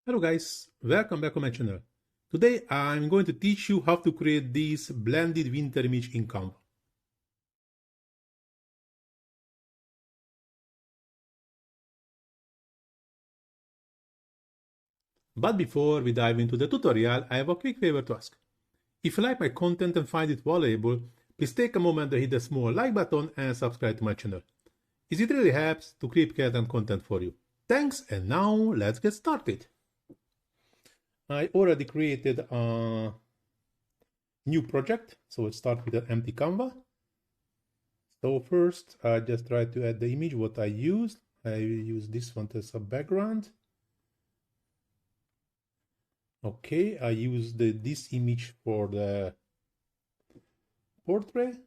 Hello guys, welcome back on my channel. Today I'm going to teach you how to create this blended winter image in Canva. But before we dive into the tutorial, I have a quick favor to ask. If you like my content and find it valuable, please take a moment to hit the small like button and subscribe to my channel. It really helps to keep creating content for you. Thanks, and now let's get started. I already created a new project, so let's start with an empty Canva. So first I just try to add the image what I used. I use this one as a background. Okay, I used this image for the portrait.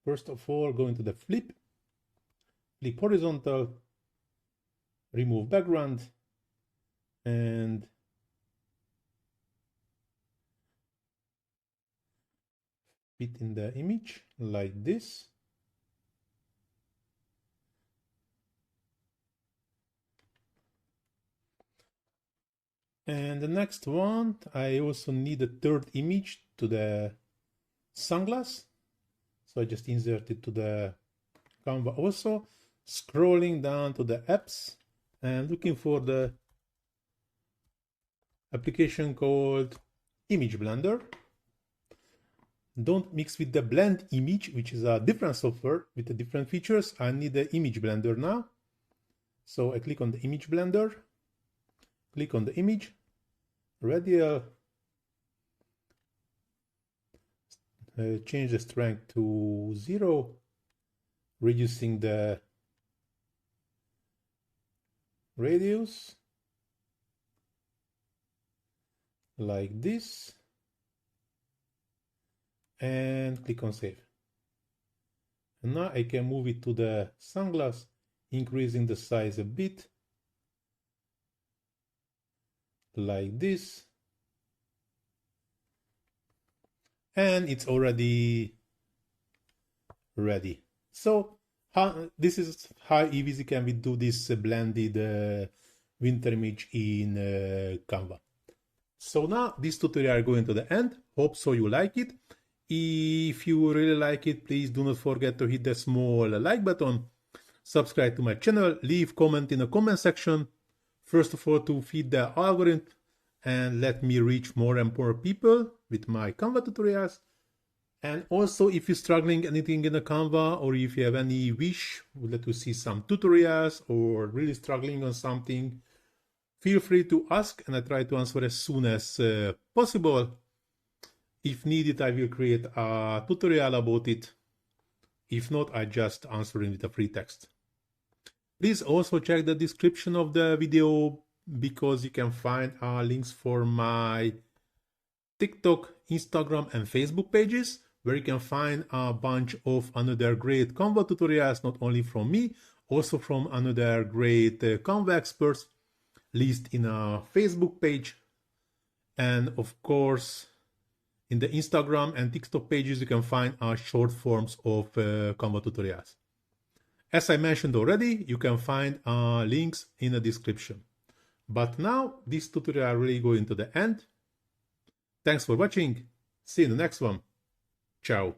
First of all, go into the flip horizontal, remove background, and fit in the image like this. And the next one, I also need a third image to the sunglass. So I just insert it to the Canva also, scrolling down to the apps and looking for the application called Image Blender. Don't mix with the blend image, which is a different software with the different features. I need the Image Blender now. So I click on the Image Blender, click on the image, radial, change the strength to 0, reducing the radius like this, and click on save. And now I can move it to the sunglass, increasing the size a bit like this, and it's already ready. So this is how easy can we do this blended winter image in Canva. So now this tutorial is going to the end. Hope so you like it. If you really like it, please do not forget to hit the small like button, subscribe to my channel, leave comment in the comment section. First of all, to feed the algorithm and let me reach more and more people with my Canva tutorials. And also, if you're struggling anything in the Canva, or if you have any wish, would like to see some tutorials or really struggling on something, feel free to ask and I try to answer as soon as possible. If needed, I will create a tutorial about it. If not, I just answer it with a free text. Please also check the description of the video because you can find links for my TikTok, Instagram and Facebook pages where you can find a bunch of another great Canva tutorials, not only from me, also from another great Canva experts, list in a Facebook page. And of course, in the Instagram and TikTok pages, you can find short forms of Canva tutorials. As I mentioned already, you can find links in the description. But now this tutorial really going to the end. Thanks for watching. See you in the next one. Ciao.